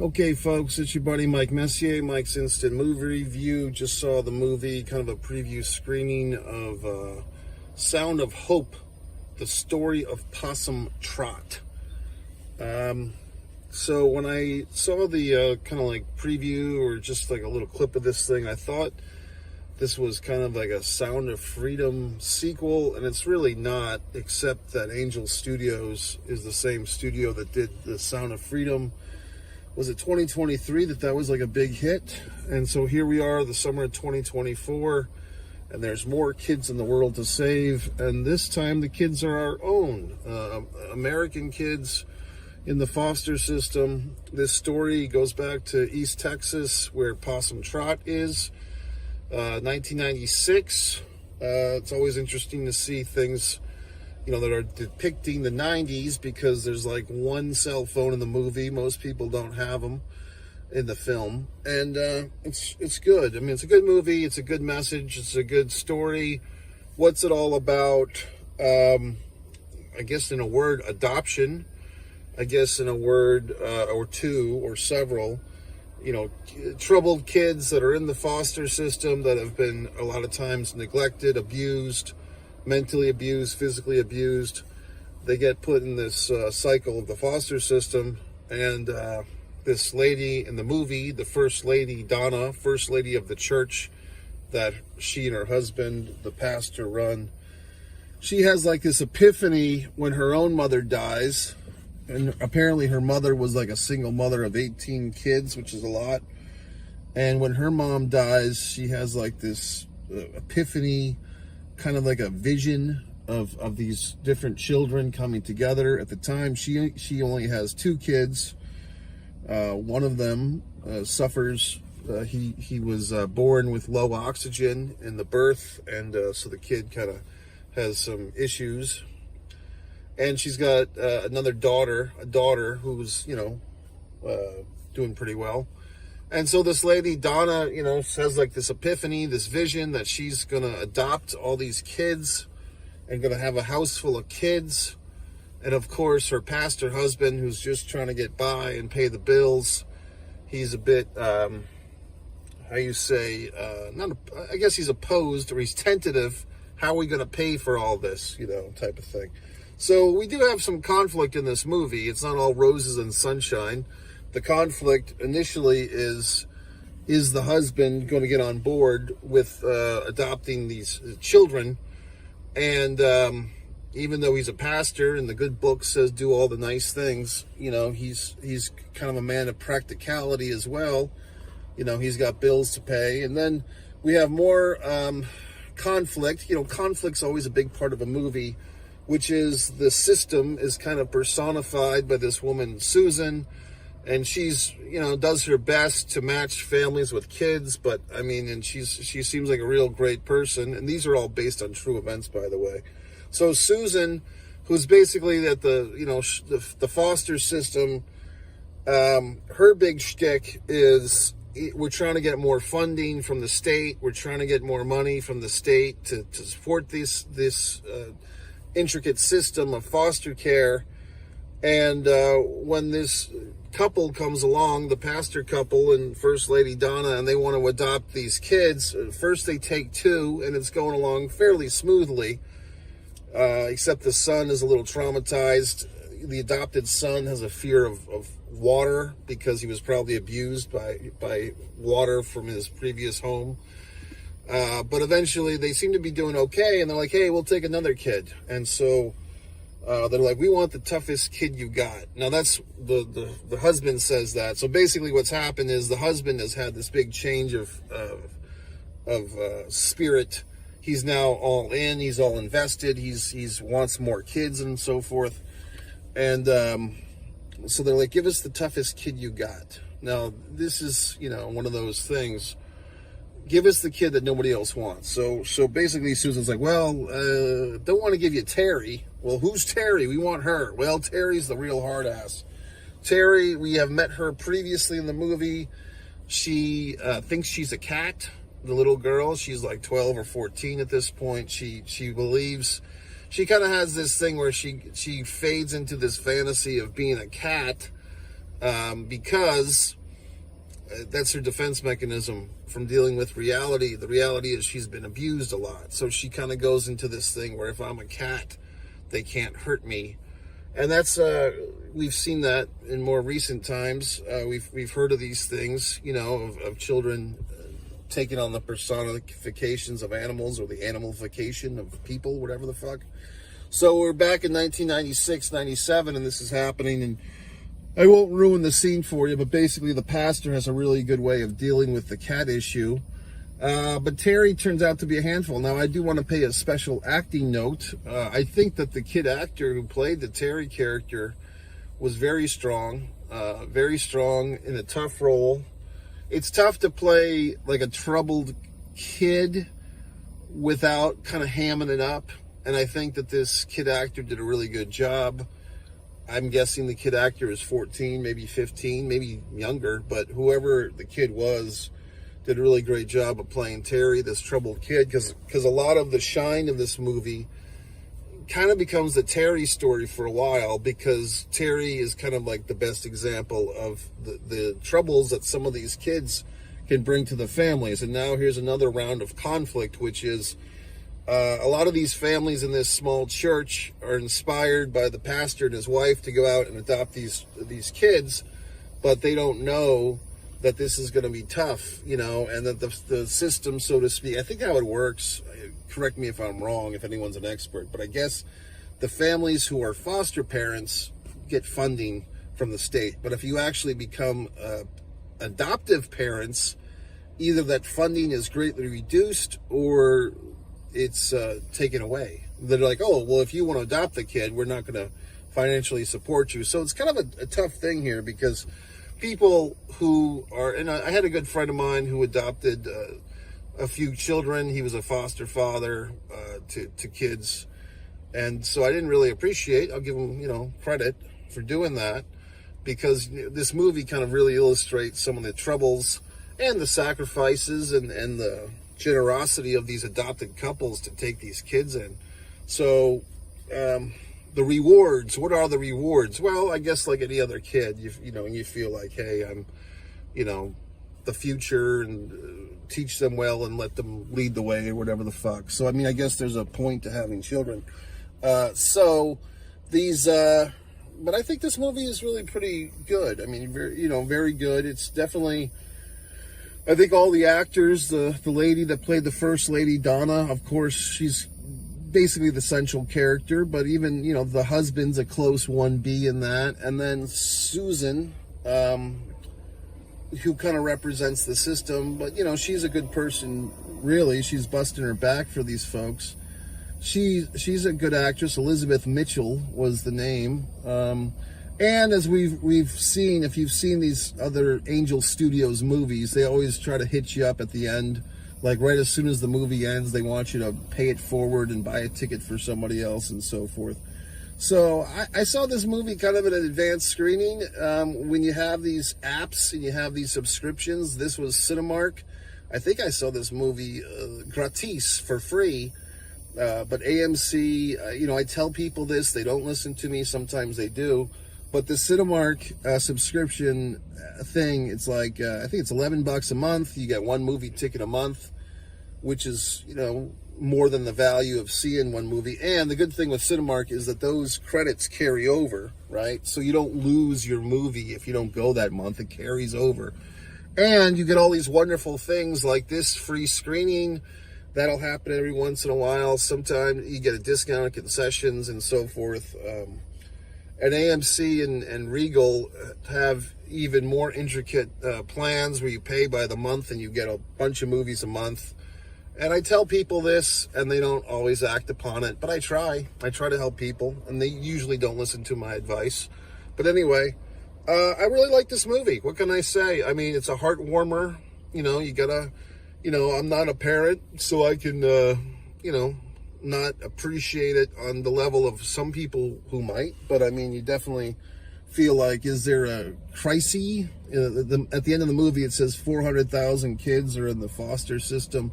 Okay, folks, it's your buddy Mike Messier, Mike's Instant Movie Review. Just saw the movie, kind of a preview screening of Sound of Hope, the story of Possum Trot. So when I saw the kind of like preview or just like a little clip of this thing, I thought this was kind of like a Sound of Freedom sequel, and it's really not, except that Angel Studios is the same studio that did the Sound of Freedom. Was it 2023 that was like a big hit? And so here we are, the summer of 2024, and there's more kids in the world to save. And this time the kids are our own, American kids in the foster system. This story goes back to East Texas, where Possum Trot is, 1996. It's always interesting to see things that are depicting the 90s, because there's like one cell phone in the movie. Most people don't have them in the film. And it's good. I mean, it's a good movie. It's a good message. It's a good story. What's it all about? I guess in a word, adoption. I guess in a word or two or several, troubled kids that are in the foster system that have been a lot of times neglected, abused, mentally abused, physically abused. They get put in this cycle of the foster system, and this lady in the movie, the first lady, Donna, first lady of the church that she and her husband, the pastor, run, she has like this epiphany when her own mother dies. And apparently her mother was like a single mother of 18 kids, which is a lot. And when her mom dies, she has like this epiphany, kind of like a vision of these different children coming together. At the time, she only has two kids. One of them suffers. He was born with low oxygen in the birth, and so the kid kind of has some issues. And she's got another daughter, who's doing pretty well. And so this lady, Donna, has like this epiphany, this vision that she's going to adopt all these kids and going to have a house full of kids. And of course, her pastor husband, who's just trying to get by and pay the bills, he's a bit, I guess he's opposed, or he's tentative. How are we going to pay for all this, type of thing. So we do have some conflict in this movie. It's not all roses and sunshine. The conflict initially is the husband going to get on board with adopting these children? And even though he's a pastor and the good book says do all the nice things, he's kind of a man of practicality as well. He's got bills to pay. And then we have more conflict. Conflict's always a big part of a movie, which is the system is kind of personified by this woman, Susan. And she's, does her best to match families with kids, but and she seems like a real great person. And these are all based on true events, by the way. So Susan, who's basically at the foster system, her big shtick is we're trying to get more funding from the state. We're trying to get more money from the state to support this intricate system of foster care. And when this couple comes along, the pastor couple and First Lady Donna, and they want to adopt these kids, first they take two, and it's going along fairly smoothly, except the son is a little traumatized. The adopted son has a fear of water, because he was probably abused by water from his previous home. But eventually they seem to be doing okay, and they're like, hey, we'll take another kid. And so they're like, we want the toughest kid you got. Now that's the husband says that. So basically what's happened is the husband has had this big change of spirit. He's now all in. He's all invested. He's wants more kids and so forth. And so they're like, give us the toughest kid you got. Now this is one of those things. Give us the kid that nobody else wants. So basically Susan's like, well, don't want to give you Terry. Well, who's Terry? We want her. Well, Terry's the real hard ass. Terry, we have met her previously in the movie. She thinks she's a cat, the little girl. She's like 12 or 14 at this point. She believes she kind of has this thing where she fades into this fantasy of being a cat, because that's her defense mechanism from dealing with reality. The reality is she's been abused a lot. So she kind of goes into this thing where if I'm a cat, they can't hurt me. And that's, we've seen that in more recent times. We've heard of these things, you know, of children taking on the personifications of animals or the animalification of people, whatever the fuck. So we're back in 1996, 97, and this is happening. And I won't ruin the scene for you, but basically the pastor has a really good way of dealing with the cat issue. But Terry turns out to be a handful. Now, I do want to pay a special acting note. I think that the kid actor who played the Terry character was very strong in a tough role. It's tough to play like a troubled kid without kind of hamming it up. And I think that this kid actor did a really good job. I'm guessing the kid actor is 14, maybe 15, maybe younger, but whoever the kid was did a really great job of playing Terry, this troubled kid, because a lot of the shine of this movie kind of becomes the Terry story for a while, because Terry is kind of like the best example of the troubles that some of these kids can bring to the families. And now here's another round of conflict, which is a lot of these families in this small church are inspired by the pastor and his wife to go out and adopt these kids, but they don't know that this is going to be tough, you know, and that the system, so to speak, I think how it works, correct me if I'm wrong, if anyone's an expert, but I guess the families who are foster parents get funding from the state. But if you actually become adoptive parents, either that funding is greatly reduced or it's taken away. They're like, oh, well, if you want to adopt the kid, we're not going to financially support you. So it's kind of a tough thing here, because people who are, and I had a good friend of mine who adopted a few children. He was a foster father to kids. And so I didn't really appreciate, I'll give him, you know, credit for doing that, because this movie kind of really illustrates some of the troubles and the sacrifices and the generosity of these adopted couples to take these kids in. So the rewards, what are the rewards? Well, I guess like any other kid, you know, you feel like, hey, I'm, you know, the future, and teach them well and let them lead the way or whatever the fuck. So I mean, I guess there's a point to having children. So these but I think this movie is really pretty good. I mean, very good. It's definitely, I think all the actors, the lady that played the first lady, Donna, of course, she's basically the central character, but even, you know, the husband's a close 1B in that. And then Susan, who kind of represents the system, but, you know, she's a good person, really. She's busting her back for these folks. She's a good actress. Elizabeth Mitchell was the name. And as we've seen, if you've seen these other Angel Studios movies, they always try to hit you up at the end. Like right as soon as the movie ends, they want you to pay it forward and buy a ticket for somebody else and so forth. So I saw this movie kind of at an advanced screening. When you have these apps and you have these subscriptions, this was Cinemark. I think I saw this movie gratis, for free. But AMC, you know, I tell people this, they don't listen to me, sometimes they do. But the Cinemark subscription thing, it's like, I think it's $11 a month. You get one movie ticket a month, which is, you know, more than the value of seeing one movie. And the good thing with Cinemark is that those credits carry over, right? So you don't lose your movie if you don't go that month. It carries over. And you get all these wonderful things like this free screening. That'll happen every once in a while. Sometimes you get a discount on concessions and so forth. And AMC and Regal have even more intricate plans where you pay by the month and you get a bunch of movies a month. And I tell people this, and they don't always act upon it, but I try. I try to help people, and they usually don't listen to my advice. But anyway, I really like this movie. What can I say? I mean, it's a heart warmer. You know, you gotta, you know, I'm not a parent, so I can, you know, not appreciate it on the level of some people who might. But I mean, you definitely feel like, is there a crisis? At the end of the movie, it says 400,000 kids are in the foster system.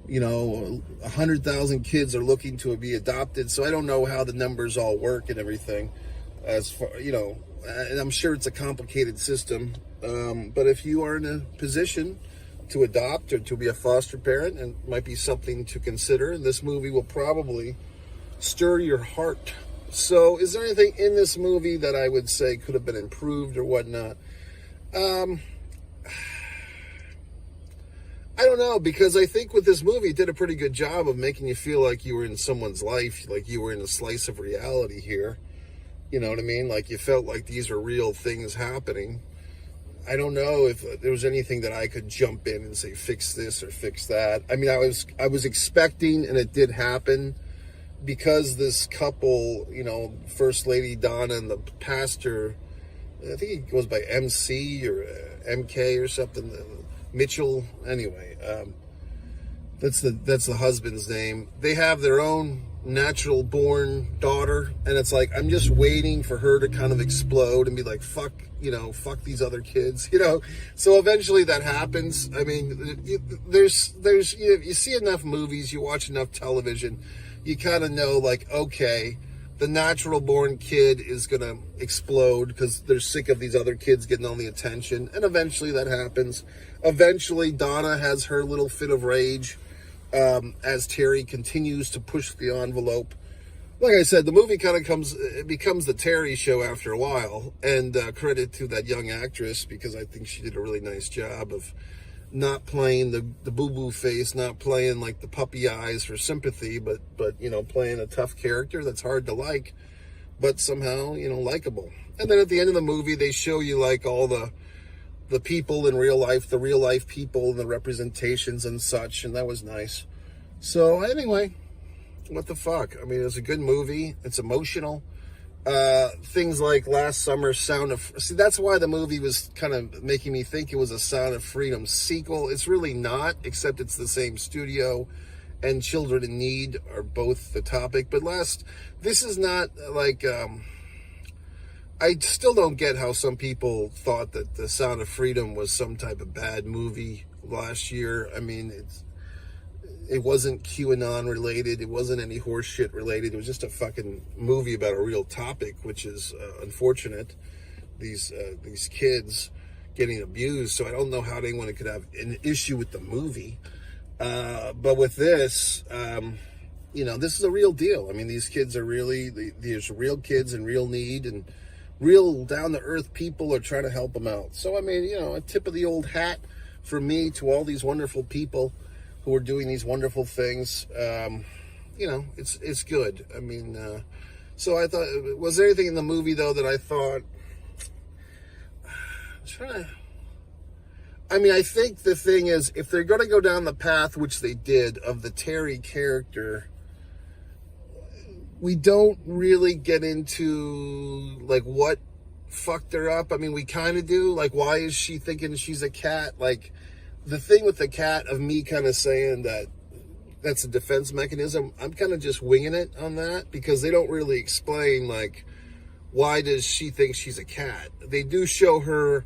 You know, 100,000 kids are looking to be adopted. So I don't know how the numbers all work and everything. As far, you know, and I'm sure it's a complicated system, but if you are in a position to adopt or to be a foster parent, it might be something to consider. And this movie will probably stir your heart. So is there anything in this movie that I would say could have been improved or whatnot? I don't know, because I think with this movie, it did a pretty good job of making you feel like you were in someone's life, like you were in a slice of reality here. You know what I mean? Like you felt like these are real things happening. I don't know if there was anything that I could jump in and say, fix this or fix that. I mean, I was expecting, and it did happen, because this couple, you know, First Lady Donna and the pastor, I think he goes by MC or MK or something, Mitchell. Anyway, that's the husband's name. They have their own natural born daughter, and it's like, I'm just waiting for her to kind of explode and be like, fuck these other kids, you know. So eventually that happens. I mean, there's you see enough movies, you watch enough television, you kind of know, like, okay, the natural born kid is gonna explode because they're sick of these other kids getting all the attention, and eventually that happens. Eventually Donna has her little fit of rage as Terry continues to push the envelope. Like I said, the movie kind of becomes the Terry show after a while, and credit to that young actress, because I think she did a really nice job of not playing the boo-boo face, not playing like the puppy eyes for sympathy, but you know, playing a tough character that's hard to like, but somehow, you know, likable. And then at the end of the movie, they show you like all the people in real life, the real life people and the representations and such, and that was nice. So anyway, what the fuck? I mean, it's a good movie. It's emotional. Things like last summer's see, that's why the movie was kind of making me think it was a Sound of Freedom sequel. It's really not, except it's the same studio, and Children in Need are both the topic. But this is not like, I still don't get how some people thought that the Sound of Freedom was some type of bad movie last year. I mean, it wasn't QAnon related. It wasn't any horse shit related. It was just a fucking movie about a real topic, which is unfortunate. These kids getting abused. So I don't know how anyone could have an issue with the movie. But with this, you know, this is a real deal. I mean, these kids are there's real kids in real need, and real down-to-earth people are trying to help them out. So, I mean, you know, a tip of the old hat for me to all these wonderful people who are doing these wonderful things. You know, it's good. I mean, so I thought, was there anything in the movie, though, that I thought, I mean, I think the thing is, if they're going to go down the path, which they did, of the Terry character, we don't really get into, like, what fucked her up. I mean, we kind of do. Like, why is she thinking she's a cat? Like, the thing with the cat, of me kind of saying that that's a defense mechanism, I'm kind of just winging it on that, because they don't really explain, like, why does she think she's a cat? They do show her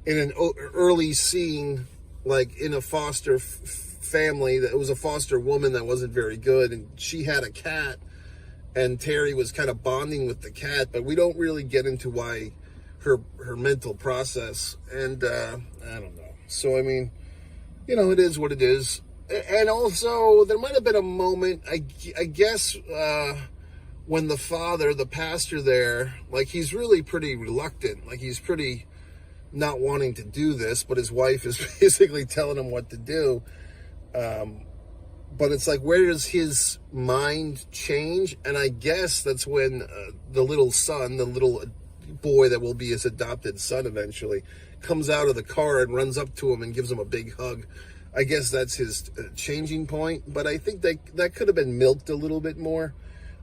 in an early scene, like, in a foster family, that it was a foster woman that wasn't very good, and she had a cat, and Terry was kind of bonding with the cat, but we don't really get into why her mental process, and I don't know. So, I mean, you know, it is what it is. And also, there might have been a moment, I guess, when the father, the pastor there, like, he's really pretty reluctant. Like, he's pretty not wanting to do this, but his wife is basically telling him what to do. But it's like, where does his mind change? And I guess that's when the little son, the little boy that will be his adopted son eventually, comes out of the car and runs up to him and gives him a big hug. I guess that's his changing point. But I think that could have been milked a little bit more.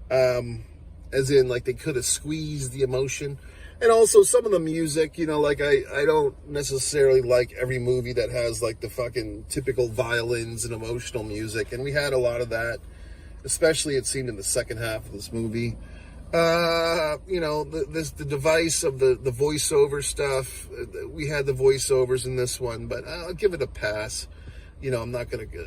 As in, like, they could have squeezed the emotion. And also some of the music, you know, like, I don't necessarily like every movie that has, like, the fucking typical violins and emotional music. And we had a lot of that, especially, it seemed, in the second half of this movie. You know, the device of the voiceover stuff. We had the voiceovers in this one, but I'll give it a pass. You know, I'm not going to,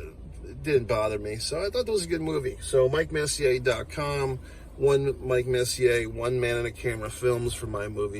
it didn't bother me. So I thought it was a good movie. So MikeMessier.com, Mike Messier, One Man and a Camera Films for my movie.